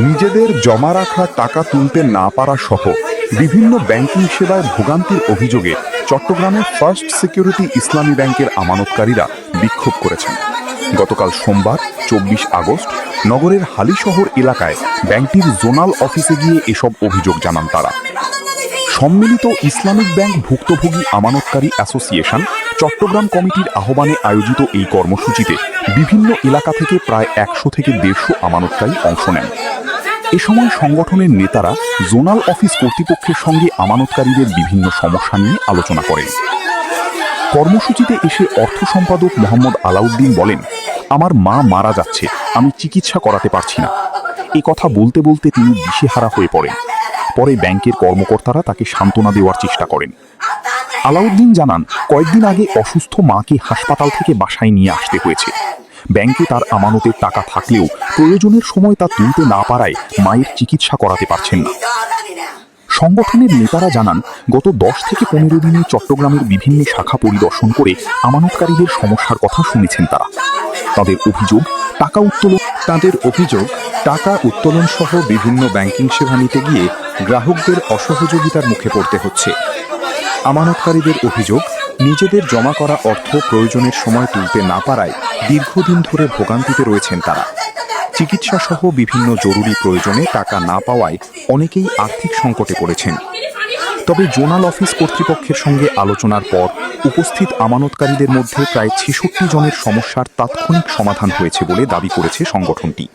নিজেদের জমা রাখা টাকা তুলতে না পারা সহ বিভিন্ন ব্যাংকিং সেবায় ভোগান্তির অভিযোগে চট্টগ্রামের ফার্স্ট সিকিউরিটি ইসলামী ব্যাংকের আমানতকারীরা বিক্ষোভ করেছেন। গতকাল সোমবার ২৪ আগস্ট নগরের হালিশহর এলাকায় ব্যাংকটির জোনাল অফিসে গিয়ে এসব অভিযোগ জানান তারা। সম্মিলিত ইসলামিক ব্যাংক ভুক্তভোগী আমানতকারী অ্যাসোসিয়েশন চট্টগ্রাম কমিটির আহ্বানে আয়োজিত এই কর্মসূচিতে বিভিন্ন এলাকা থেকে প্রায় ১০০ থেকে ১৫০ আমানতকারী অংশ নেন। এ সময় সংগঠনের নেতারা জোনাল অফিস কর্তৃপক্ষের সঙ্গে আমানতকারীদের বিভিন্ন সমস্যা নিয়ে আলোচনা করেন। কর্মসূচিতে এসে অর্থ সম্পাদক মোহাম্মদ আলাউদ্দিন বলেন, আমার মা মারা যাচ্ছে, আমি চিকিৎসা করাতে পারছি না। এ কথা বলতে বলতে তিনি দিশেহারা হয়ে পড়েন। পরে ব্যাংকের কর্মকর্তারা তাকে সান্ত্বনা দেওয়ার চেষ্টা করেন। আলাউদ্দিন জানান, কয়েকদিন আগে অসুস্থ মাকে হাসপাতাল থেকে বাসায় নিয়ে আসতে হয়েছে। ব্যাংকে তার আমানতের টাকা থাকলেও প্রয়োজনের সময় তা তুলতে না পারায় মায়ের চিকিৎসা করাতে পারছেন না। সংগঠনের নেতারা জানান, গত ১০ থেকে ১৫ দিনে চট্টগ্রামের বিভিন্ন শাখা পরিদর্শন করে আমানতকারীদের সমস্যার কথা শুনেছেন তারা। তাদের অভিযোগ টাকা উত্তোলন সহ বিভিন্ন ব্যাংকিং সেবা নিতে গিয়ে গ্রাহকদের অসহযোগিতার মুখে পড়তে হচ্ছে। আমানতকারীদের অভিযোগ, নিজেদের জমা করা অর্থ প্রয়োজনের সময় তুলতে না পারায় দীর্ঘদিন ধরে ভোগান্তিতে রয়েছেন তারা। চিকিৎসা সহ বিভিন্ন জরুরি প্রয়োজনে টাকা না পাওয়ায় অনেকেই আর্থিক সংকটে পড়েছেন। তবে জোনাল অফিস কর্তৃপক্ষের সঙ্গে আলোচনার পর উপস্থিত আমানতকারীদের মধ্যে প্রায় ৬৬ জনের সমস্যার তাৎক্ষণিক সমাধান হয়েছে বলে দাবি করেছে সংগঠনটি।